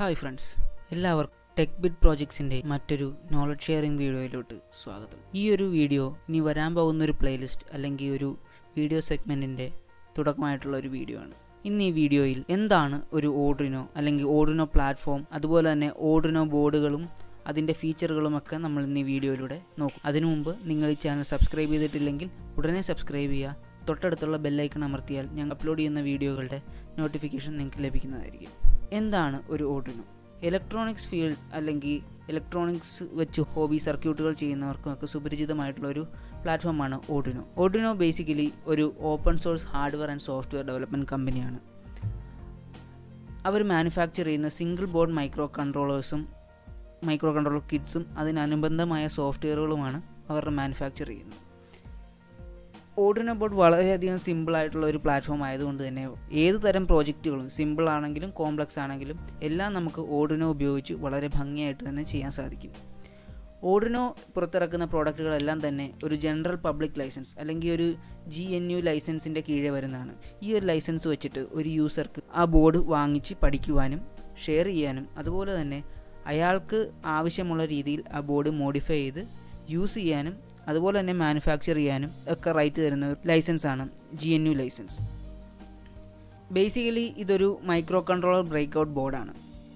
Hi friends, എല്ലാവർക്കും ടെക്ബിറ്റ് പ്രോജക്ട്സിൻ്റെ മറ്റൊരു knowledge sharing വീഡിയോയിലോട്ട് സ്വാഗതം. ഈ ഒരു വീഡിയോ ഇനി വരാൻ പോകുന്നൊരു പ്ലേലിസ്റ്റ് അല്ലെങ്കിൽ ഒരു വീഡിയോ സെഗ്മെൻറ്റിൻ്റെ തുടക്കമായിട്ടുള്ള ഒരു വീഡിയോ ആണ്. ഇന്ന് ഈ വീഡിയോയിൽ എന്താണ് ഒരു ഓർഡിനോ അല്ലെങ്കിൽ ഓർഡിനോ പ്ലാറ്റ്ഫോം, അതുപോലെ തന്നെ ഓർഡിനോ ബോർഡുകളും അതിൻ്റെ ഫീച്ചറുകളുമൊക്കെ നമ്മൾ ഇന്ന് ഈ വീഡിയോയിലൂടെ നോക്കും. അതിനു മുമ്പ് നിങ്ങൾ ഈ ചാനൽ സബ്സ്ക്രൈബ് ചെയ്തിട്ടില്ലെങ്കിൽ ഉടനെ സബ്സ്ക്രൈബ് ചെയ്യുക. തൊട്ടടുത്തുള്ള ബെല്ലൈക്കൺ അമർത്തിയാൽ ഞങ്ങൾ അപ്ലോഡ് ചെയ്യുന്ന വീഡിയോകളുടെ നോട്ടിഫിക്കേഷൻ നിങ്ങൾക്ക് ലഭിക്കുന്നതായിരിക്കും. എന്താണ് ഒരു ഓർഡിനോ? ഇലക്ട്രോണിക്സ് ഫീൽഡ് അല്ലെങ്കിൽ ഇലക്ട്രോണിക്സ് വെച്ച് ഹോബി സർക്യൂട്ടുകൾ ചെയ്യുന്നവർക്കൊക്കെ സുപരിചിതമായിട്ടുള്ള ഒരു പ്ലാറ്റ്ഫോമാണ് ഓർഡിനോ. ഓർഡിനോ ബേസിക്കലി ഒരു open source hardware and software development കമ്പനിയാണ്. അവർ മാനുഫാക്ചർ ചെയ്യുന്ന സിംഗിൾ ബോർഡ് മൈക്രോ കൺട്രോളർ കിറ്റ്സും അതിനനുബന്ധമായ സോഫ്റ്റ്വെയറുകളുമാണ് അവരുടെ മാനുഫാക്ചർ ചെയ്യുന്നത്. ഓർഡിനോ ബോർഡ് വളരെയധികം സിമ്പിളായിട്ടുള്ള ഒരു പ്ലാറ്റ്ഫോം ആയതുകൊണ്ട് തന്നെ ഏത് തരം പ്രോജക്റ്റുകളും സിമ്പിൾ ആണെങ്കിലും കോംപ്ലക്സ് ആണെങ്കിലും എല്ലാം നമുക്ക് ഓർഡിനോ ഉപയോഗിച്ച് വളരെ ഭംഗിയായിട്ട് തന്നെ ചെയ്യാൻ സാധിക്കും. ഓർഡിനോ പുറത്തിറക്കുന്ന പ്രോഡക്റ്റുകളെല്ലാം തന്നെ ഒരു ജനറൽ പബ്ലിക് ലൈസൻസ് അല്ലെങ്കിൽ ഒരു GNU ലൈസൻസിൻ്റെ കീഴെ വരുന്നതാണ്. ഈ ഒരു ലൈസൻസ് വെച്ചിട്ട് ഒരു യൂസർക്ക് ആ ബോർഡ് വാങ്ങിച്ച് പഠിക്കുവാനും ഷെയർ ചെയ്യാനും അതുപോലെ തന്നെ അയാൾക്ക് ആവശ്യമുള്ള രീതിയിൽ ആ ബോർഡ് മോഡിഫൈ ചെയ്ത് യൂസ് ചെയ്യാനും അതുപോലെ തന്നെ മാനുഫാക്ചർ ചെയ്യാനും ഒക്കെ റൈറ്റ് തരുന്ന ഒരു ലൈസൻസാണ് GNU ലൈസൻസ്. ബേസിക്കലി ഇതൊരു മൈക്രോ കൺട്രോളർ ബ്രേക്ക് ഔട്ട് ബോർഡാണ്.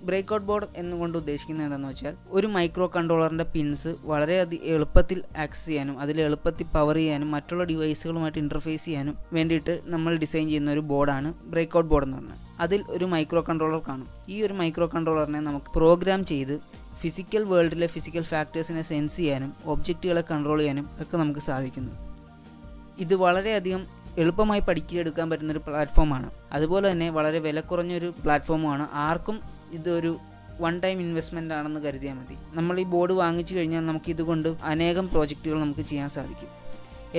ബ്രേക്ക് ഔട്ട് ബോർഡ് എന്നുകൊണ്ട് ഉദ്ദേശിക്കുന്നത് എന്താണെന്ന് വെച്ചാൽ ഒരു മൈക്രോ കൺട്രോളറിൻ്റെ പിൻസ് വളരെയധികം എളുപ്പത്തിൽ ആക്സസ് ചെയ്യാനും അതിൽ എളുപ്പത്തിൽ പവർ ചെയ്യാനും മറ്റുള്ള ഡിവൈസുകളുമായിട്ട് ഇൻ്റർഫേസ് ചെയ്യാനും വേണ്ടിയിട്ട് നമ്മൾ ഡിസൈൻ ചെയ്യുന്ന ഒരു ബോർഡാണ് ബ്രേക്ക് ഔട്ട് ബോർഡ് എന്ന് പറഞ്ഞാൽ. അതിൽ ഒരു മൈക്രോ കൺട്രോളർ കാണും. ഈ ഒരു മൈക്രോ കൺട്രോളറിനെ നമുക്ക് പ്രോഗ്രാം ചെയ്ത് ഫിസിക്കൽ വേൾഡിലെ ഫിസിക്കൽ ഫാക്ടേഴ്സിനെ സെൻസ് ചെയ്യാനും ഒബ്ജക്റ്റുകളെ കൺട്രോൾ ചെയ്യാനും ഒക്കെ നമുക്ക് സാധിക്കുന്നു. ഇത് വളരെയധികം എളുപ്പമായി പഠിച്ചെടുക്കാൻ പറ്റുന്നൊരു പ്ലാറ്റ്ഫോമാണ്. അതുപോലെ തന്നെ വളരെ വില കുറഞ്ഞൊരു പ്ലാറ്റ്ഫോമുമാണ്. ആർക്കും ഇതൊരു വൺ ടൈം ഇൻവെസ്റ്റ്മെൻ്റ് ആണെന്ന് കരുതിയാൽ മതി. നമ്മൾ ഈ ബോർഡ് വാങ്ങിച്ചു കഴിഞ്ഞാൽ നമുക്ക് ഇതുകൊണ്ട് അനേകം പ്രോജക്റ്റുകൾ നമുക്ക് ചെയ്യാൻ സാധിക്കും.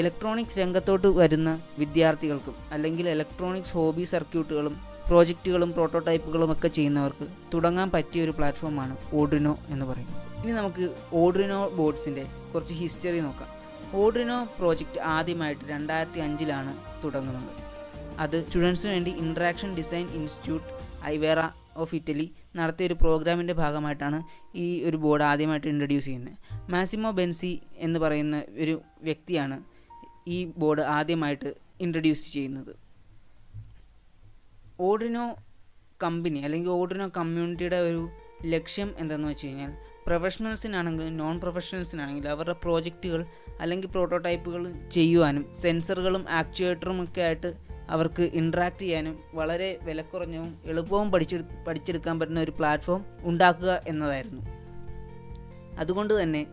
ഇലക്ട്രോണിക്സ് രംഗത്തോട്ട് വരുന്ന വിദ്യാർത്ഥികൾക്കും അല്ലെങ്കിൽ ഇലക്ട്രോണിക്സ് ഹോബി സർക്യൂട്ടുകളും പ്രോജക്റ്റുകളും പ്രോട്ടോടൈപ്പുകളും ഒക്കെ ചെയ്യുന്നവർക്ക് തുടങ്ങാൻ പറ്റിയ ഒരു പ്ലാറ്റ്ഫോമാണ് ഓർഡിനോ എന്ന് പറയുന്നത്. ഇനി നമുക്ക് ഓർഡിനോ ബോർഡ്സിൻ്റെ കുറച്ച് ഹിസ്റ്ററി നോക്കാം. ഓർഡിനോ പ്രോജക്റ്റ് ആദ്യമായിട്ട് 2005 തുടങ്ങുന്നത്. അത് സ്റ്റുഡൻസിന് വേണ്ടി interaction design institute Ivrea of Italy നടത്തിയ ഒരു പ്രോഗ്രാമിൻ്റെ ഭാഗമായിട്ടാണ് ഈ ഒരു ബോർഡ് ആദ്യമായിട്ട് ഇൻട്രൊഡ്യൂസ് ചെയ്യുന്നത്. മാസിമോ ബെൻസി എന്ന് പറയുന്ന ഒരു വ്യക്തിയാണ് ഈ ബോർഡ് ആദ്യമായിട്ട് ഇൻട്രൊഡ്യൂസ് ചെയ്യുന്നത്. ഓർഡിനോ കമ്പനി അല്ലെങ്കിൽ ഓർഡിനോ കമ്മ്യൂണിറ്റിയുടെ ഒരു ലക്ഷ്യം എന്താണെന്ന് വെച്ച് കഴിഞ്ഞാൽ പ്രൊഫഷണൽസിനാണെങ്കിലും നോൺ പ്രൊഫഷണൽസിനാണെങ്കിലും അവരുടെ പ്രോജക്റ്റുകൾ അല്ലെങ്കിൽ പ്രോട്ടോടൈപ്പുകൾ ചെയ്യുവാനും സെൻസറുകളും ആക്ച്വേറ്ററും ഒക്കെ ആയിട്ട് അവർക്ക് ഇൻട്രാക്ട് ചെയ്യാനും വളരെ വിലക്കുറഞ്ഞവും എളുപ്പവും പഠിച്ചെടുക്കാൻ പറ്റുന്ന ഒരു പ്ലാറ്റ്ഫോം ഉണ്ടാക്കുക എന്നതായിരുന്നു. അതുകൊണ്ട് തന്നെ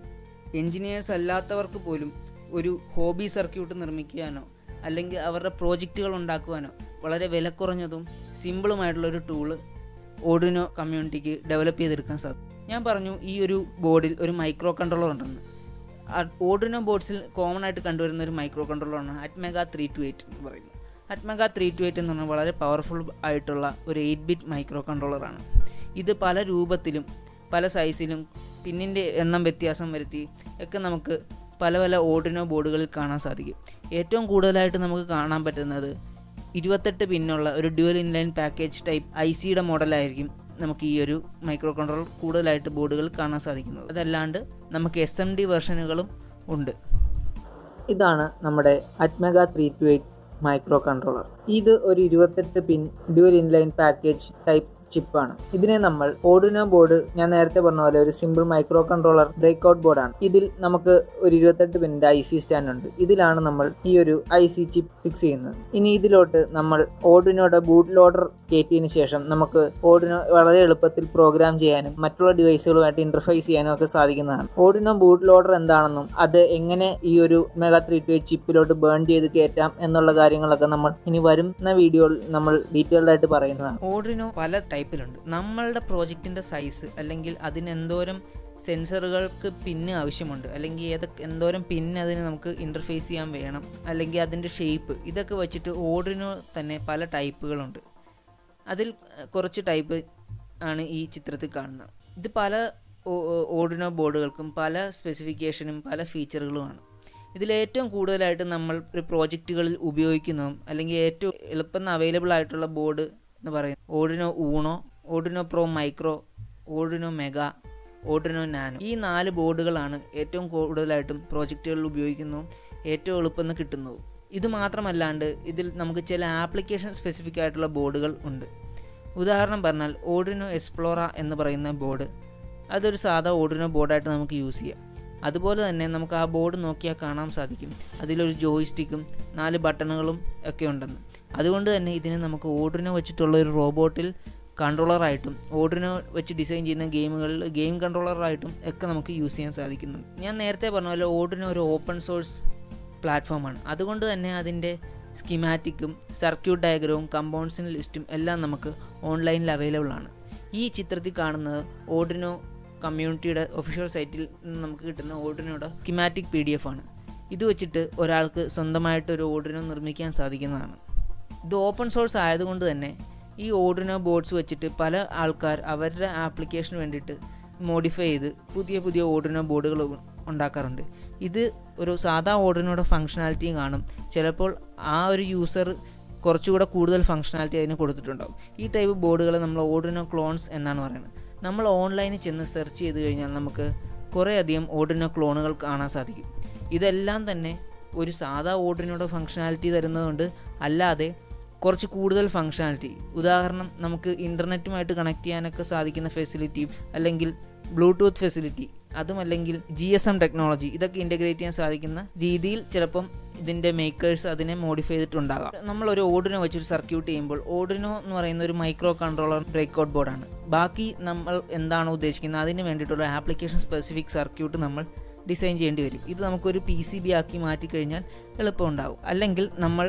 എൻജിനീയേഴ്സ് അല്ലാത്തവർക്ക് പോലും ഒരു ഹോബി സർക്യൂട്ട് നിർമ്മിക്കാനോ അല്ലെങ്കിൽ അവരുടെ പ്രോജക്റ്റുകൾ ഉണ്ടാക്കുവാനോ വളരെ വിലക്കുറഞ്ഞതും സിമ്പിളുമായിട്ടുള്ളൊരു ടൂള് ഓർഡിനോ കമ്മ്യൂണിറ്റിക്ക് ഡെവലപ്പ് ചെയ്തെടുക്കാൻ സാധിക്കും. ഞാൻ പറഞ്ഞു ഈ ഒരു ബോർഡിൽ ഒരു മൈക്രോ കൺട്രോളർ ഉണ്ടെന്ന്. ഓർഡിനോ ബോർഡ്സിൽ കോമൺ ആയിട്ട് കണ്ടുവരുന്ന ഒരു മൈക്രോ കൺട്രോളറാണ് അറ്റ്മെഗ 328 എന്ന് പറയുന്നത്. അറ്റ്മെഗ 328 എന്ന് പറഞ്ഞാൽ വളരെ പവർഫുൾ ആയിട്ടുള്ള ഒരു 8-ബിറ്റ് മൈക്രോ കൺട്രോളറാണ്. ഇത് പല രൂപത്തിലും പല സൈസിലും പിന്നിൻ്റെ എണ്ണം വ്യത്യാസം വരുത്തി ഒക്കെ നമുക്ക് പല പല ഓർഡിനോ ബോർഡുകളിൽ കാണാൻ സാധിക്കും. ഏറ്റവും കൂടുതലായിട്ട് നമുക്ക് കാണാൻ പറ്റുന്നത് 28 പിന്നുള്ള ഒരു ഡ്യുവൽ ഇൻലൈൻ പാക്കേജ് ടൈപ്പ് ICയുടെ മോഡലായിരിക്കും നമുക്ക് ഈ ഒരു മൈക്രോ കൺട്രോളർ കൂടുതലായിട്ട് ബോർഡുകൾ കാണാൻ സാധിക്കുന്നത്. അതല്ലാണ്ട് നമുക്ക് SMD വെർഷനുകളും ഉണ്ട്. ഇതാണ് നമ്മുടെ അറ്റ്മെഗ 328 മൈക്രോ കൺട്രോളർ. ഇത് ഒരു 28 pin dual inline package type ചിപ്പാണ്. ഇതിനെ നമ്മൾ ഓർഡിനോ ബോർഡ്, ഞാൻ നേരത്തെ പറഞ്ഞ പോലെ ഒരു simple micro controller break out ബോർഡാണ്. ഇതിൽ നമുക്ക് ഒരു 28 പിന്നിൻ്റെ IC സ്റ്റാൻഡ് ഉണ്ട്. ഇതിലാണ് നമ്മൾ ഈ ഒരു IC ചിപ്പ് ഫിക്സ് ചെയ്യുന്നത്. ഇനി ഇതിലോട്ട് നമ്മൾ ഓർഡിനോയുടെ ബൂട്ട് ലോഡർ കയറ്റിയതിന് ശേഷം നമുക്ക് ഓർഡിനോ വളരെ എളുപ്പത്തിൽ പ്രോഗ്രാം ചെയ്യാനും മറ്റുള്ള ഡിവൈസുകളുമായിട്ട് ഇന്റർഫേസ് ചെയ്യാനും ഒക്കെ സാധിക്കുന്നതാണ്. ഓർഡിനോ ബൂട്ട് ലോഡർ എന്താണെന്നും അത് എങ്ങനെ ഈ ഒരു മെഗാ 328 ചിപ്പിലോട്ട് ബേൺ ചെയ്ത് കയറ്റാം എന്നുള്ള കാര്യങ്ങളൊക്കെ നമ്മൾ ഇനി വരുന്ന വീഡിയോയിൽ നമ്മൾ ഡീറ്റെയിൽഡ് ആയിട്ട് പറയുന്നതാണ്. ഓർഡിനോ പല ടൈപ്പിലുണ്ട്. നമ്മളുടെ പ്രോജക്റ്റിൻ്റെ സൈസ് അല്ലെങ്കിൽ അതിന് എന്തോരം സെൻസറുകൾക്ക് പിന്ന് ആവശ്യമുണ്ട് അല്ലെങ്കിൽ എന്തോരം പിന്ന് അതിന് നമുക്ക് ഇൻ്റർഫേസ് ചെയ്യാൻ വേണം അല്ലെങ്കിൽ അതിൻ്റെ ഷേപ്പ്, ഇതൊക്കെ വെച്ചിട്ട് ഓർഡിനോ തന്നെ പല ടൈപ്പുകളുണ്ട്. അതിൽ കുറച്ച് ടൈപ്പ് ആണ് ഈ ചിത്രത്തിൽ കാണുന്നത്. ഇത് പല ഓർഡിനോ ബോർഡുകൾക്കും പല സ്പെസിഫിക്കേഷനും പല ഫീച്ചറുകളുമാണ്. ഇതിലേറ്റവും കൂടുതലായിട്ട് നമ്മൾ ഒരു പ്രോജക്റ്റുകളിൽ ഉപയോഗിക്കുന്നതും അല്ലെങ്കിൽ ഏറ്റവും എളുപ്പം അവൈലബിൾ ആയിട്ടുള്ള ബോർഡ് എന്ന് പറയുന്നത് Arduino Uno, Arduino pro micro Arduino mega, Arduino nano. ഈ 4 ബോർഡുകളാണ് ഏറ്റവും കൂടുതലായിട്ടും പ്രോജക്റ്റുകളിൽ ഉപയോഗിക്കുന്നതും ഏറ്റവും എളുപ്പം കിട്ടുന്നതും. ഇത് മാത്രമല്ലാണ്ട് ഇതിൽ നമുക്ക് ചില ആപ്ലിക്കേഷൻ സ്പെസിഫിക് ആയിട്ടുള്ള ബോർഡുകൾ ഉണ്ട്. ഉദാഹരണം പറഞ്ഞാൽ ഓർഡിനോ എക്സ്പ്ലോറ എന്ന് പറയുന്ന ബോർഡ്, അതൊരു സാധാ ഓർഡിനോ ബോർഡായിട്ട് നമുക്ക് യൂസ് ചെയ്യാം. അതുപോലെ തന്നെ നമുക്ക് ആ ബോർഡ് നോക്കിയാൽ കാണാൻ സാധിക്കും അതിലൊരു ജോയിസ്റ്റിക്കും 4 ബട്ടണുകളും ഒക്കെ ഉണ്ടെന്ന്. അതുകൊണ്ട് തന്നെ ഇതിനെ നമുക്ക് ഓർഡിനോ വെച്ചിട്ടുള്ള ഒരു റോബോട്ടിൽ കൺട്രോളറായിട്ടും ഓർഡിനോ വെച്ച് ഡിസൈൻ ചെയ്യുന്ന ഗെയിമുകളിൽ ഗെയിം കൺട്രോളറായിട്ടും ഒക്കെ നമുക്ക് യൂസ് ചെയ്യാൻ സാധിക്കുന്നുണ്ട്. ഞാൻ നേരത്തെ പറഞ്ഞ പോലെ ഓർഡിനോ ഒരു ഓപ്പൺ സോഴ്സ് പ്ലാറ്റ്ഫോമാണ്. അതുകൊണ്ട് തന്നെ അതിൻ്റെ സ്കിമാറ്റിക്കും സർക്യൂട്ട് ഡയഗ്രവും കമ്പൗണ്ട്സിൻ്റെ ലിസ്റ്റും എല്ലാം നമുക്ക് ഓൺലൈനിൽ അവൈലബിൾ ആണ്. ഈ ചിത്രത്തിൽ കാണുന്നത് ഓർഡിനോ കമ്മ്യൂണിറ്റിയുടെ ഒഫീഷ്യൽ സൈറ്റിൽ നിന്ന് നമുക്ക് കിട്ടുന്ന ഓർഡിനോയുടെ സ്കിമാറ്റിക് PDF ആണ്. ഇത് വെച്ചിട്ട് ഒരാൾക്ക് സ്വന്തമായിട്ടൊരു ഓർഡിനോ നിർമ്മിക്കാൻ സാധിക്കുന്നതാണ്. ഇത് ഓപ്പൺ സോഴ്സ് ആയതുകൊണ്ട് തന്നെ ഈ ഓർഡിനോ ബോർഡ്സ് വെച്ചിട്ട് പല ആൾക്കാർ അവരുടെ ആപ്ലിക്കേഷന് വേണ്ടിയിട്ട് മോഡിഫൈ ചെയ്ത് പുതിയ ഓർഡിനോ ബോർഡുകൾ ഉണ്ടാക്കാറുണ്ട്. ഇത് ഒരു സാധാ ഓർഡിനോയുടെ ഫങ്ഷനാലിറ്റിയും കാണും. ചിലപ്പോൾ ആ ഒരു യൂസർ കുറച്ചുകൂടെ കൂടുതൽ ഫങ്ഷനാലിറ്റി അതിന് കൊടുത്തിട്ടുണ്ടാകും. ഈ ടൈപ്പ് ബോർഡുകളെ നമ്മൾ ഓർഡിനോ ക്ലോൺസ് എന്നാണ് പറയുന്നത്. നമ്മൾ ഓൺലൈനിൽ ചെന്ന് സെർച്ച് ചെയ്ത് കഴിഞ്ഞാൽ നമുക്ക് കുറേയധികം ഓർഡിനോ ക്ലോണുകൾ കാണാൻ സാധിക്കും. ഇതെല്ലാം തന്നെ ഒരു സാധാ ഓർഡിനോയുടെ ഫങ്ഷനാലിറ്റി തരുന്നതുകൊണ്ട് അല്ലാതെ കുറച്ച് കൂടുതൽ ഫങ്ഷനാലിറ്റി, ഉദാഹരണം നമുക്ക് ഇൻ്റർനെറ്റുമായിട്ട് കണക്ട് ചെയ്യാനൊക്കെ സാധിക്കുന്ന ഫെസിലിറ്റി, അല്ലെങ്കിൽ ബ്ലൂടൂത്ത് ഫെസിലിറ്റി, അതുമല്ലെങ്കിൽ GSM ടെക്നോളജി, ഇതൊക്കെ ഇൻ്റഗ്രേറ്റ് ചെയ്യാൻ സാധിക്കുന്ന രീതിയിൽ ചിലപ്പം ഇതിൻ്റെ മേക്കേഴ്സ് അതിനെ മോഡിഫൈ ചെയ്തിട്ടുണ്ടാകാം. നമ്മളൊരു ഓർഡിനോ വെച്ചൊരു സർക്യൂട്ട് ചെയ്യുമ്പോൾ ഓർഡിനോ എന്ന് പറയുന്ന ഒരു മൈക്രോ കൺട്രോളർ ബ്രേക്ക്ഔട്ട് ബോർഡാണ്. ബാക്കി നമ്മൾ എന്താണോ ഉദ്ദേശിക്കുന്നത് അതിന് വേണ്ടിയിട്ടുള്ള ആപ്ലിക്കേഷൻ സ്പെസിഫിക് സർക്യൂട്ട് നമ്മൾ ഡിസൈൻ ചെയ്യേണ്ടി വരും. ഇത് നമുക്കൊരു PCB ആക്കി മാറ്റിക്കഴിഞ്ഞാൽ എളുപ്പമുണ്ടാകും. അല്ലെങ്കിൽ നമ്മൾ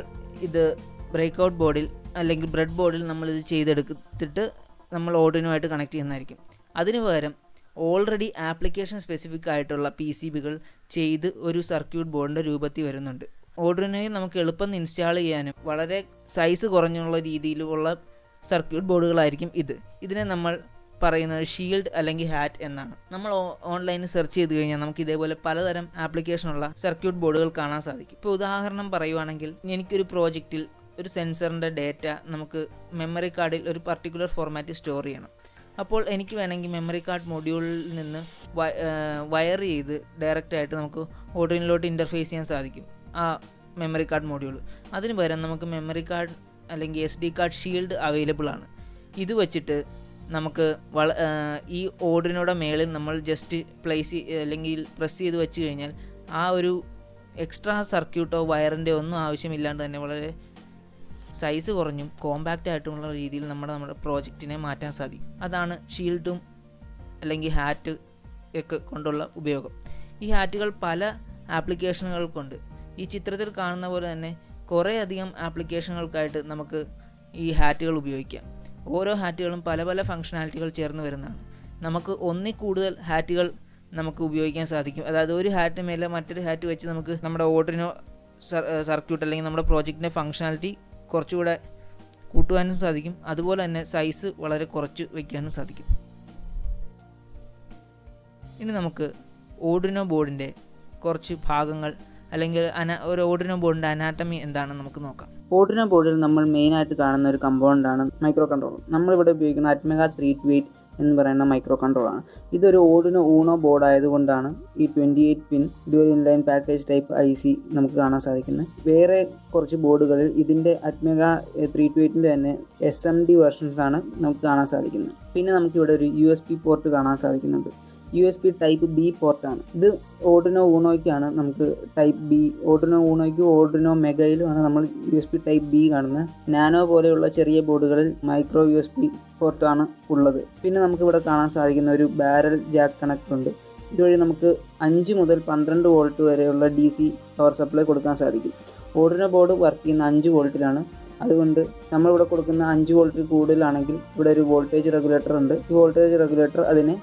ഇത് ബ്രേക്ക്ഔട്ട് ബോർഡിൽ അല്ലെങ്കിൽ ബ്രെഡ് ബോർഡിൽ നമ്മളിത് ചെയ്തെടുത്തിട്ട് നമ്മൾ ഓർഡിനോ ആയിട്ട് കണക്ട് ചെയ്യുന്നതായിരിക്കും. അതിന് പകരം ഓൾറെഡി ആപ്ലിക്കേഷൻ സ്പെസിഫിക് ആയിട്ടുള്ള PCBകൾ ചെയ്ത് ഒരു സർക്യൂട്ട് ബോർഡിൻ്റെ രൂപത്തിൽ വരുന്നുണ്ട്. ഓർഡിനോയിൽ നമുക്ക് എളുപ്പം ഇൻസ്റ്റാൾ ചെയ്യാനും വളരെ സൈസ് കുറഞ്ഞുള്ള രീതിയിലുള്ള സർക്യൂട്ട് ബോർഡുകളായിരിക്കും ഇതിനെ നമ്മൾ പറയുന്നത് ഷീൽഡ് അല്ലെങ്കിൽ ഹാറ്റ് എന്നാണ്. നമ്മൾ ഓൺലൈനിൽ സെർച്ച് ചെയ്ത് കഴിഞ്ഞാൽ നമുക്ക് ഇതേപോലെ പലതരം ആപ്ലിക്കേഷനുള്ള സർക്യൂട്ട് ബോർഡുകൾ കാണാൻ സാധിക്കും. ഇപ്പോൾ ഉദാഹരണം പറയുവാണെങ്കിൽ, എനിക്കൊരു പ്രോജക്റ്റിൽ ഒരു സെൻസറിൻ്റെ ഡേറ്റ നമുക്ക് മെമ്മറി കാർഡിൽ ഒരു പർട്ടിക്കുലർ ഫോർമാറ്റിൽ സ്റ്റോർ ചെയ്യണം. അപ്പോൾ എനിക്ക് വേണമെങ്കിൽ മെമ്മറി കാർഡ് മൊഡ്യൂളിൽ നിന്ന് വയർ ചെയ്ത് ഡയറക്റ്റായിട്ട് നമുക്ക് ഓർഡിനോയിലോട്ട് ഇൻ്റർഫേസ് ചെയ്യാൻ സാധിക്കും ആ മെമ്മറി കാർഡ് മൊഡ്യൂൾ. അതിന് പകരം നമുക്ക് മെമ്മറി കാർഡ് അല്ലെങ്കിൽ SD കാർഡ് ഷീൽഡ് അവൈലബിൾ ആണ്. ഇത് വെച്ചിട്ട് നമുക്ക് ഈ ഓർഡിനോയുടെ മേളിൽ നമ്മൾ ജസ്റ്റ് പ്ലേസ് അല്ലെങ്കിൽ പ്രസ് ചെയ്ത് വെച്ച് കഴിഞ്ഞാൽ ആ ഒരു എക്സ്ട്രാ സർക്യൂട്ടോ വയറിൻ്റെ ഒന്നും ആവശ്യമില്ലാണ്ട് തന്നെ വളരെ സൈസ് കുറഞ്ഞും കോമ്പാക്റ്റ് ആയിട്ടുള്ള രീതിയിൽ നമ്മുടെ പ്രോജക്റ്റിനെ മാറ്റാൻ സാധിക്കും. അതാണ് ഷീൽഡും അല്ലെങ്കിൽ ഹാറ്റ് ഒക്കെ കൊണ്ടുള്ള ഉപയോഗം. ഈ ഹാറ്റുകൾ പല ആപ്ലിക്കേഷനുകൾക്കുണ്ട്. ഈ ചിത്രത്തിൽ കാണുന്ന പോലെ തന്നെ കുറേയധികം ആപ്ലിക്കേഷനുകൾക്കായിട്ട് നമുക്ക് ഈ ഹാറ്റുകൾ ഉപയോഗിക്കാം. ഓരോ ഹാറ്റുകളും പല പല ഫങ്ഷനാലിറ്റികൾ ചേർന്ന് വരുന്നതാണ്. നമുക്ക് ഒന്നിൽ കൂടുതൽ ഹാറ്റുകൾ നമുക്ക് ഉപയോഗിക്കാൻ സാധിക്കും. അതായത് ഒരു ഹാറ്റ് മേലെ മറ്റൊരു ഹാറ്റ് വെച്ച് നമുക്ക് നമ്മുടെ ഓർഡിനോ സർക്യൂട്ട് അല്ലെങ്കിൽ നമ്മുടെ പ്രോജക്റ്റിൻ്റെ ഫങ്ഷനാലിറ്റി കുറച്ചുകൂടെ കൂട്ടുവാനും സാധിക്കും. അതുപോലെ തന്നെ സൈസ് വളരെ കുറച്ച് വയ്ക്കാനും സാധിക്കും. ഇനി നമുക്ക് ഓർഡിനോ ബോർഡിൻ്റെ കുറച്ച് ഭാഗങ്ങൾ അല്ലെങ്കിൽ ഒരു ഓർഡിനോ ബോർഡിൻ്റെ അനാറ്റമി എന്താണെന്ന് നമുക്ക് നോക്കാം. ഓർഡിനോ ബോർഡിൽ നമ്മൾ മെയിനായിട്ട് കാണുന്ന ഒരു കമ്പോണൻ്റാണ് മൈക്രോ കൺട്രോളർ. നമ്മളിവിടെ ഉപയോഗിക്കുന്ന അറ്റ്മെഗ 328 എന്ന് പറയുന്ന മൈക്രോ കൺട്രോളറാണ്. ഇതൊരു ഓർഡിനോ ഊണോ ബോർഡ് ആയതുകൊണ്ടാണ് ഈ 28 pin dual inline package type IC നമുക്ക് കാണാൻ സാധിക്കുന്നത്. വേറെ കുറച്ച് ബോർഡുകളിൽ ഇതിൻ്റെ അറ്റ്മെഗ 328ൻ്റെ തന്നെ SMD വെർഷൻസ് ആണ് നമുക്ക് കാണാൻ സാധിക്കുന്നത്. പിന്നെ നമുക്കിവിടെ ഒരു USB പോർട്ട് കാണാൻ സാധിക്കുന്നുണ്ട്. USB type B പോർട്ടാണ്. ഇത് ഓർഡിനോ ഊണോയ്ക്കാണ് നമുക്ക് ടൈപ്പ് B. ഓർഡിനോ ഊണോയ്ക്കും ഓർഡിനോ മെഗയിലുമാണ് നമ്മൾ USB ടൈപ്പ് B കാണുന്നത്. നാനോ പോലെയുള്ള ചെറിയ ബോർഡുകളിൽ മൈക്രോ USB പോർട്ടാണ് ഉള്ളത്. പിന്നെ നമുക്കിവിടെ കാണാൻ സാധിക്കുന്ന ഒരു ബാരൽ ജാക്ക് കണക്ടർ ഉണ്ട്. ഇതുവഴി നമുക്ക് 5 മുതൽ 12 വോൾട്ട് വരെയുള്ള DC പവർ സപ്ലൈ കൊടുക്കാൻ സാധിക്കും. ഓർഡിനോ ബോർഡ് വർക്ക് ചെയ്യുന്ന 5 വോൾട്ടിലാണ്. അതുകൊണ്ട് നമ്മളിവിടെ കൊടുക്കുന്ന 5 വോൾട്ടിൽ കൂടുതലാണെങ്കിൽ ഇവിടെ ഒരു വോൾട്ടേജ് റെഗുലേറ്റർ ഉണ്ട്. ഈ വോൾട്ടേജ് റെഗുലേറ്റർ അതിനെ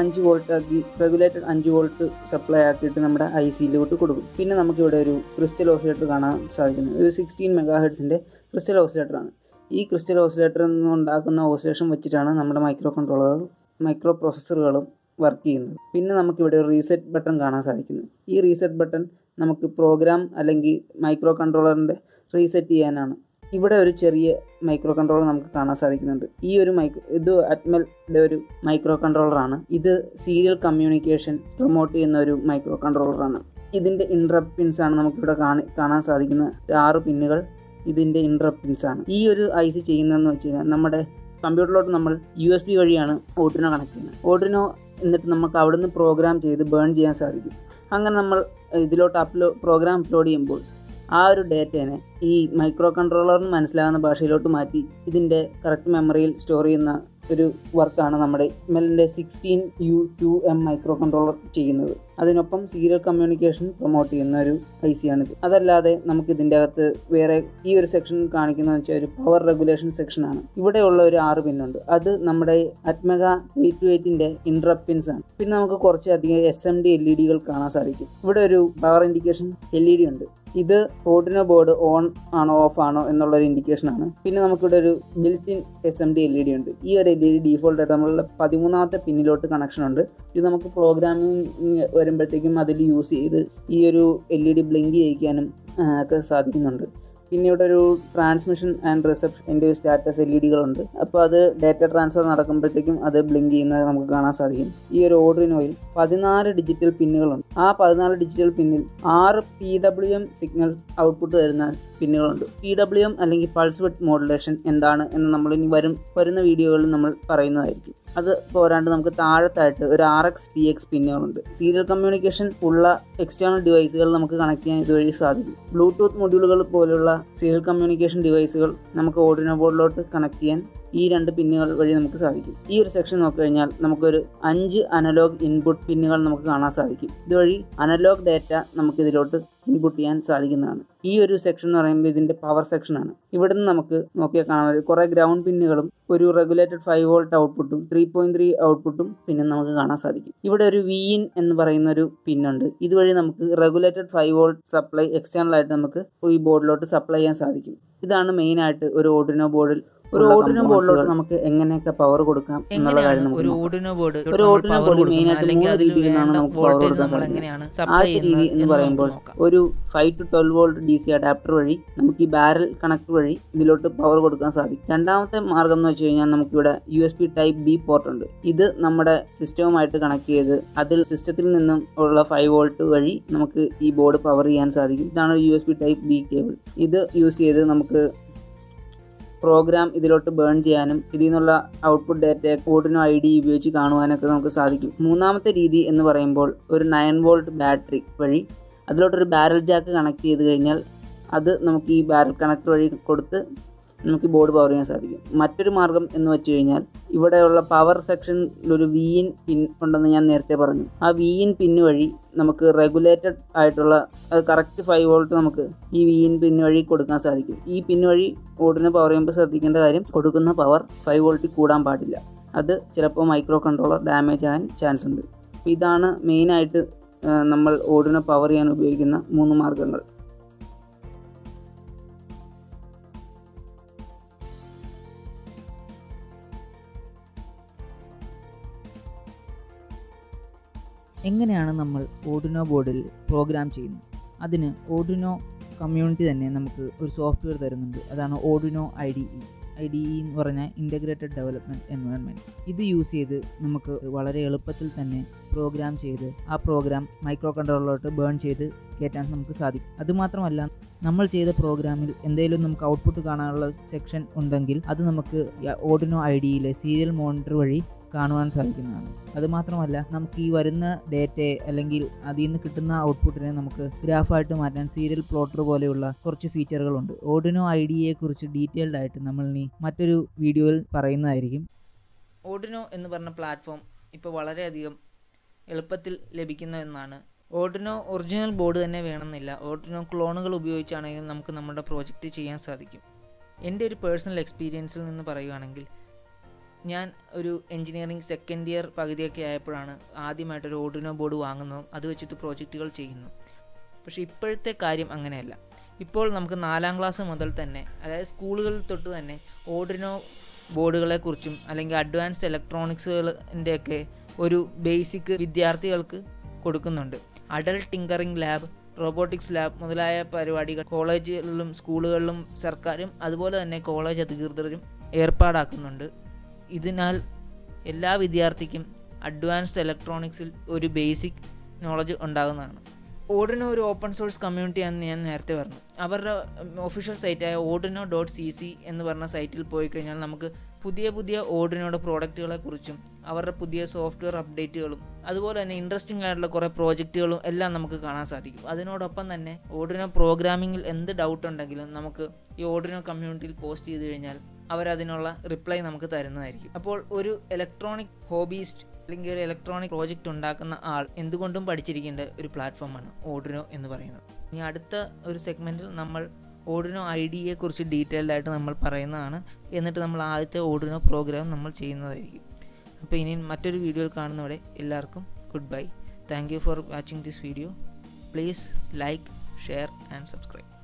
5 വോൾട്ട് ആക്കി റെഗുലേറ്റഡ് 5 വോൾട്ട് സപ്ലൈ ആക്കിയിട്ട് നമ്മുടെ ICയിലോട്ട് കൊടുക്കും. പിന്നെ നമുക്കിവിടെ ഒരു ക്രിസ്റ്റൽ ഓസിലേറ്റർ കാണാൻ സാധിക്കുന്നത്. ഒരു 16 മെഗാഹെർട്സിൻ്റെ ക്രിസ്റ്റൽ ഓസിലേറ്ററാണ്. ഈ ക്രിസ്റ്റൽ ഓസിലേറ്ററിൽ നിന്ന് ഉണ്ടാക്കുന്ന ഓസിലേഷൻ വെച്ചിട്ടാണ് നമ്മുടെ മൈക്രോ പ്രോസസ്സറുകളും വർക്ക് ചെയ്യുന്നത്. പിന്നെ നമുക്കിവിടെ ഒരു റീസെറ്റ് ബട്ടൺ കാണാൻ സാധിക്കുന്നു. ഈ റീസെറ്റ് ബട്ടൺ നമുക്ക് പ്രോഗ്രാം അല്ലെങ്കിൽ മൈക്രോ കൺട്രോളറിൻ്റെ റീസെറ്റ് ചെയ്യാനാണ്. ഇവിടെ ഒരു ചെറിയ മൈക്രോ കൺട്രോളർ നമുക്ക് കാണാൻ സാധിക്കുന്നുണ്ട്. ഈ ഒരു ഇത് അറ്റ്മലിൻ്റെ ഒരു മൈക്രോ കൺട്രോളറാണ്. ഇത് സീരിയൽ കമ്മ്യൂണിക്കേഷൻ പ്രൊമോട്ട് ചെയ്യുന്ന ഒരു മൈക്രോ കൺട്രോളറാണ്. ഇതിൻ്റെ ഇൻട്രപ്റ്റ് പിൻസ് ആണ് നമുക്കിവിടെ കാണാൻ സാധിക്കുന്ന 6 പിന്നുകൾ ഇതിൻ്റെ ഇൻട്രപ്റ്റ് പിൻസ് ആണ്. ഈ ഒരു IC ചെയ്യുന്നതെന്ന് വെച്ച് കഴിഞ്ഞാൽ നമ്മുടെ കമ്പ്യൂട്ടറിലോട്ട് നമ്മൾ USB വഴിയാണ് ഓർഡിനോ കണക്ട് ചെയ്യുന്നത്. ഓർഡിനോ എന്നിട്ട് നമുക്ക് അവിടുന്ന് പ്രോഗ്രാം ചെയ്ത് ബേൺ ചെയ്യാൻ സാധിക്കും. അങ്ങനെ നമ്മൾ ഇതിലോട്ട് പ്രോഗ്രാം അപ്ലോഡ് ചെയ്യുമ്പോൾ ആ ഒരു ഡേറ്റേനെ ഈ മൈക്രോ കൺട്രോളറിന് മനസ്സിലാകുന്ന ഭാഷയിലോട്ട് മാറ്റി ഇതിൻ്റെ കറക്റ്റ് മെമ്മറിയിൽ സ്റ്റോർ ചെയ്യുന്ന ഒരു വർക്കാണ് നമ്മുടെ മെല്ലിൻ്റെ 16U2M മൈക്രോ കൺട്രോളർ ചെയ്യുന്നത്. അതിനൊപ്പം സീരിയൽ കമ്മ്യൂണിക്കേഷൻ പ്രൊമോട്ട് ചെയ്യുന്ന ഒരു IC ആണിത്. അതല്ലാതെ നമുക്ക് ഇതിൻ്റെ അകത്ത് വേറെ ഈ ഒരു സെക്ഷൻ കാണിക്കുന്നതെന്ന് വെച്ചാൽ ഒരു പവർ റെഗുലേഷൻ സെക്ഷനാണ്. ഇവിടെയുള്ള ഒരു 6 പിന്നുണ്ട്. അത് നമ്മുടെ അറ്റ്മെഗ 328ൻ്റെ ഇൻട്രപ്റ്റ് പിൻസ് ആണ്. പിന്നെ നമുക്ക് കുറച്ചധികം SMD LED കാണാൻ സാധിക്കും. ഇവിടെ ഒരു പവർ ഇൻഡിക്കേഷൻ LED ഉണ്ട്. ഇത് ഓർഡിനോ ബോർഡ് ഓൺ ആണോ ഓഫ് ആണോ എന്നുള്ളൊരു ഇൻഡിക്കേഷനാണ്. പിന്നെ നമുക്കിവിടെ ഒരു ബിൽറ്റ് ഇൻ SMD LED ഉണ്ട്. ഈ ഒരു LED ഡീഫോൾട്ടായിട്ട് നമ്മളുടെ 13ാമത്തെ പിന്നിലോട്ട് കണക്ഷൻ ഉണ്ട്. ഇത് നമുക്ക് പ്രോഗ്രാമിംഗ് വരുമ്പോഴത്തേക്കും അതിൽ യൂസ് ചെയ്ത് ഈ ഒരു LED ബ്ലിങ്ക് ചെയ്യിക്കാനും ഒക്കെ സാധിക്കുന്നുണ്ട്. പിന്നെ ഇവിടെ ഒരു ട്രാൻസ്മിഷൻ ആൻഡ് റിസപ്ഷൻ്റെ ഒരു സ്റ്റാറ്റസ് LED ഉണ്ട്. അപ്പോൾ അത് ഡാറ്റ ട്രാൻസ്ഫർ നടക്കുമ്പോഴത്തേക്കും അത് ബ്ലിങ്ക് ചെയ്യുന്നത് നമുക്ക് കാണാൻ സാധിക്കും. ഈ ഒരു ഓർഡിനോയിൽ 14 ഡിജിറ്റൽ പിന്നുകളുണ്ട്. ആ 14 ഡിജിറ്റൽ പിന്നിൽ 6 PWM സിഗ്നൽ ഔട്ട്പുട്ട് തരുന്ന പിന്നുകളുണ്ട്. PWM അല്ലെങ്കിൽ പൾസ് വിഡ്ത്ത് മോഡുലേഷൻ എന്താണ് എന്ന് നമ്മൾ ഇനി വരുന്ന വീഡിയോകളിൽ നമ്മൾ പറയുന്നതായിരിക്കും. അത് പോരാണ്ട് നമുക്ക് താഴത്തായിട്ട് ഒരു RX TX പിന്നുകളുണ്ട്. സീരിയൽ കമ്മ്യൂണിക്കേഷൻ ഉള്ള എക്സ്റ്റേണൽ ഡിവൈസുകൾ നമുക്ക് കണക്ട് ചെയ്യാൻ ഇതുവഴി സാധിക്കും. ബ്ലൂടൂത്ത് മൊഡ്യൂളുകൾ പോലുള്ള സീരിയൽ കമ്മ്യൂണിക്കേഷൻ ഡിവൈസുകൾ നമുക്ക് ഓർഡിനോ ബോർഡിലോട്ട് കണക്ട് ചെയ്യാൻ ഈ 2 പിന്നുകൾ വഴി നമുക്ക് സാധിക്കും. ഈ ഒരു സെക്ഷൻ നോക്കിക്കഴിഞ്ഞാൽ നമുക്കൊരു 5 അനലോഗ് ഇൻപുട്ട് പിന്നുകൾ നമുക്ക് കാണാൻ സാധിക്കും. ഇതുവഴി അനലോഗ് ഡാറ്റ നമുക്ക് ഇതിലോട്ട് ഇൻപുട്ട് ചെയ്യാൻ സാധിക്കുന്നതാണ്. ഈ ഒരു സെക്ഷൻ എന്ന് പറയുമ്പോൾ ഇതിൻ്റെ പവർ സെക്ഷനാണ്. ഇവിടെ നിന്ന് നമുക്ക് നോക്കിയാൽ കാണാൻ കുറേ ഗ്രൗണ്ട് പിന്നുകളും ഒരു റെഗുലേറ്റഡ് 5 വോൾട്ട് ഔട്ട്പുട്ടും 3.3 ഔട്ട്പുട്ടും പിന്നെ നമുക്ക് കാണാൻ സാധിക്കും. ഇവിടെ ഒരു VIN എന്ന് പറയുന്ന ഒരു പിന്നുണ്ട്. ഇതുവഴി നമുക്ക് റെഗുലേറ്റഡ് 5 വോൾട്ട് സപ്ലൈ എക്സ്റ്റേണൽ ആയിട്ട് നമുക്ക് ഈ ബോർഡിലോട്ട് സപ്ലൈ ചെയ്യാൻ സാധിക്കും. ഇതാണ് മെയിനായിട്ട് ഒരു ഓർഡിനോ ബോർഡിലോട്ട് നമുക്ക് എങ്ങനെയൊക്കെ പവർ കൊടുക്കാം എന്നുള്ള കാര്യം നമുക്ക് ഒരു ഓർഡിനോ ബോർഡ് മെയിനായിട്ട് 3 രീതിയിലാണ് നമുക്ക് പവർ കൊടുക്കാൻ സാധിക്കും. ആദ്യത്തെ രീതി എന്ന് പറയുമ്പോൾ ഒരു 5 to 12 വോൾട്ട് DC അഡാപ്റ്റർ വഴി നമുക്ക് ഈ ബാരൽ കണക്ട് വഴി ഇതിലോട്ട് പവർ കൊടുക്കാൻ സാധിക്കും. രണ്ടാമത്തെ മാർഗം എന്ന് വെച്ച് കഴിഞ്ഞാൽ നമുക്കിവിടെ USB Type B പോർട്ട് ഉണ്ട്. ഇത് നമ്മുടെ സിസ്റ്റവുമായിട്ട് കണക്ട് ചെയ്ത് അതിൽ സിസ്റ്റത്തിൽ നിന്നും ഉള്ള 5 വോൾട്ട് വഴി നമുക്ക് ഈ ബോർഡ് പവർ ചെയ്യാൻ സാധിക്കും. ഇതാണ് USB Type B കേബിൾ. ഇത് യൂസ് ചെയ്ത് നമുക്ക് പ്രോഗ്രാം ഇതിലോട്ട് ബേൺ ചെയ്യാനും ഇതിൽ നിന്നുള്ള ഔട്ട്പുട്ട് ഡാറ്റ ഓർഡിനോ ID ഉപയോഗിച്ച് കാണുവാനൊക്കെ നമുക്ക് സാധിക്കും. മൂന്നാമത്തെ രീതി എന്ന് പറയുമ്പോൾ ഒരു 9 വോൾട്ട് ബാറ്ററി വഴി അതിലോട്ടൊരു ബാരൽ ജാക്ക് കണക്ട് ചെയ്ത് കഴിഞ്ഞാൽ അത് നമുക്ക് ഈ ബാരൽ കണക്ടർ വഴി കൊടുത്ത് നമുക്ക് ബോർഡ് പവർ ചെയ്യാൻ സാധിക്കും. മറ്റൊരു മാർഗം എന്ന് വെച്ച് കഴിഞ്ഞാൽ ഇവിടെയുള്ള പവർ സെക്ഷനിൽ ഒരു VIN പിൻ ഉണ്ടെന്ന് ഞാൻ നേരത്തെ പറഞ്ഞു. ആ VIN പിന്ന് വഴി നമുക്ക് റെഗുലേറ്റഡ് ആയിട്ടുള്ള അത് കറക്റ്റ് 5 വോൾട്ട് നമുക്ക് ഈ VIN പിന്ന് വഴി കൊടുക്കാൻ സാധിക്കും. ഈ പിന്ന് വഴി ഓർഡിനോ പവർ ചെയ്യുമ്പോൾ ശ്രദ്ധിക്കേണ്ട കാര്യം കൊടുക്കുന്ന പവർ 5 വോൾട്ടിൽ കൂടാൻ പാടില്ല. അത് ചിലപ്പോൾ മൈക്രോ കൺട്രോളർ ഡാമേജ് ആകാൻ ചാൻസ് ഉണ്ട്. അപ്പോൾ ഇതാണ് മെയിനായിട്ട് നമ്മൾ ഓർഡിനോ പവർ ചെയ്യാൻ ഉപയോഗിക്കുന്ന 3 മാർഗങ്ങൾ. എങ്ങനെയാണ് നമ്മൾ ഓർഡിനോ ബോർഡിൽ പ്രോഗ്രാം ചെയ്യുന്നത്? അതിന് ഓർഡിനോ കമ്മ്യൂണിറ്റി തന്നെ നമുക്ക് ഒരു സോഫ്റ്റ്വെയർ തരുന്നുണ്ട്. അതാണ് ഓർഡിനോ IDE എന്ന് പറഞ്ഞാൽ ഇൻ്റഗ്രേറ്റഡ് ഡെവലപ്മെൻറ്റ് എൻവയോൺമെൻറ്റ്. ഇത് യൂസ് ചെയ്ത് നമുക്ക് വളരെ എളുപ്പത്തിൽ തന്നെ പ്രോഗ്രാം ചെയ്ത് ആ പ്രോഗ്രാം മൈക്രോ കൺട്രോളറിലോട്ട് ബേൺ ചെയ്ത് കയറ്റാൻ നമുക്ക് സാധിക്കും. അതുമാത്രമല്ല നമ്മൾ ചെയ്ത പ്രോഗ്രാമിൽ എന്തെങ്കിലും നമുക്ക് ഔട്ട്പുട്ട് കാണാനുള്ള സെക്ഷൻ ഉണ്ടെങ്കിൽ അത് നമുക്ക് ഓർഡിനോ IDEയിലെ സീരിയൽ മോണിറ്റർ വഴി കാണുവാൻ സാധിക്കുന്നതാണ്. അതുമാത്രമല്ല നമുക്ക് ഈ വരുന്ന ഡേറ്റയെ അല്ലെങ്കിൽ അതിൽ നിന്ന് കിട്ടുന്ന ഔട്ട്പുട്ടിനെ നമുക്ക് ഗ്രാഫായിട്ട് മാറ്റാൻ സീരിയൽ പ്ലോട്ടർ പോലെയുള്ള കുറച്ച് ഫീച്ചറുകളുണ്ട്. ഓർഡിനോ IDEയെ കുറിച്ച് ഡീറ്റെയിൽഡ് ആയിട്ട് നമ്മൾ ഇനി മറ്റൊരു വീഡിയോയിൽ പറയുന്നതായിരിക്കും. ഓർഡിനോ എന്ന് പറഞ്ഞ പ്ലാറ്റ്ഫോം ഇപ്പോൾ വളരെയധികം എളുപ്പത്തിൽ ലഭിക്കുന്ന ഒന്നാണ്. ഓർഡിനോ ഒറിജിനൽ ബോർഡ് തന്നെ വേണമെന്നില്ല. ഓർഡിനോ ക്ലോണുകൾ ഉപയോഗിച്ചാണെങ്കിലും നമുക്ക് നമ്മുടെ പ്രോജക്റ്റ് ചെയ്യാൻ സാധിക്കും. എൻ്റെ ഒരു പേഴ്സണൽ എക്സ്പീരിയൻസിൽ നിന്ന് പറയുകയാണെങ്കിൽ ഞാൻ ഒരു എൻജിനീയറിംഗ് സെക്കൻഡ് ഇയർ പകുതിയൊക്കെ ആയപ്പോഴാണ് ആദ്യമായിട്ടൊരു ഓർഡിനോ ബോർഡ് വാങ്ങുന്നതും അത് വെച്ചിട്ട് പ്രോജക്റ്റുകൾ ചെയ്യുന്നു. പക്ഷേ ഇപ്പോഴത്തെ കാര്യം അങ്ങനെയല്ല. ഇപ്പോൾ നമുക്ക് 4ാം ക്ലാസ് മുതൽ തന്നെ, അതായത് സ്കൂളുകളിൽ തൊട്ട് തന്നെ ഓർഡിനോ ബോർഡുകളെക്കുറിച്ചും അല്ലെങ്കിൽ അഡ്വാൻസ്ഡ് ഇലക്ട്രോണിക്സുകളുടെയൊക്കെ ഒരു ബേസിക് വിദ്യാർത്ഥികൾക്ക് കൊടുക്കുന്നുണ്ട്. Adult tinkering lab, robotics lab മുതലായ പരിപാടികൾ കോളേജുകളിലും സ്കൂളുകളിലും സർക്കാരും അതുപോലെ തന്നെ കോളേജ് അധികൃതരും ഏർപ്പാടാക്കുന്നുണ്ട്. ഇതിനാൽ എല്ലാ വിദ്യാർത്ഥിക്കും അഡ്വാൻസ്ഡ് ഇലക്ട്രോണിക്സിൽ ഒരു ബേസിക് നോളജ് ഉണ്ടാകുന്നതാണ്. ഓർഡിനോ ഒരു ഓപ്പൺ സോഴ്സ് കമ്മ്യൂണിറ്റിയാണെന്ന് ഞാൻ നേരത്തെ പറഞ്ഞു. അവരുടെ ഒഫീഷ്യൽ സൈറ്റായ arduino.cc എന്ന് പറഞ്ഞ സൈറ്റിൽ പോയി കഴിഞ്ഞാൽ നമുക്ക് പുതിയ ഓർഡിനോയുടെ പ്രോഡക്റ്റുകളെക്കുറിച്ചും അവരുടെ പുതിയ സോഫ്റ്റ്വെയർ അപ്ഡേറ്റുകളും അതുപോലെ തന്നെ ഇൻട്രസ്റ്റിംഗ് ആയിട്ടുള്ള കുറേ പ്രോജക്റ്റുകളും എല്ലാം നമുക്ക് കാണാൻ സാധിക്കും. അതിനോടൊപ്പം തന്നെ ഓർഡിനോ പ്രോഗ്രാമിങ്ങിൽ എന്ത് ഡൗട്ട് ഉണ്ടെങ്കിലും നമുക്ക് ഈ ഓർഡിനോ കമ്മ്യൂണിറ്റിയിൽ പോസ്റ്റ് ചെയ്ത് കഴിഞ്ഞാൽ അവരതിനുള്ള റിപ്ലൈ നമുക്ക് തരുന്നതായിരിക്കും. അപ്പോൾ ഒരു ഇലക്ട്രോണിക് ഹോബിയിസ്റ്റ് അല്ലെങ്കിൽ ഒരു ഇലക്ട്രോണിക് പ്രോജക്റ്റ് ഉണ്ടാക്കുന്ന ആൾ എന്തുകൊണ്ടും പഠിച്ചിരിക്കേണ്ട ഒരു പ്ലാറ്റ്ഫോമാണ് ഓർഡിനോ എന്ന് പറയുന്നത്. ഇനി അടുത്ത ഒരു സെഗ്മെൻറ്റിൽ നമ്മൾ ഓർഡിനോ IDE കുറിച്ച് ഡീറ്റെയിൽഡ് ആയിട്ട് നമ്മൾ പറയുന്നതാണ്. എന്നിട്ട് നമ്മൾ ആദ്യത്തെ ഓർഡിനോ പ്രോഗ്രാം നമ്മൾ ചെയ്യുന്നതായിരിക്കും. അപ്പോൾ ഇനി മറ്റൊരു വീഡിയോയിൽ കാണുന്നവരെ എല്ലാവർക്കും good bye. Thank you for watching this video. Please like, share and subscribe.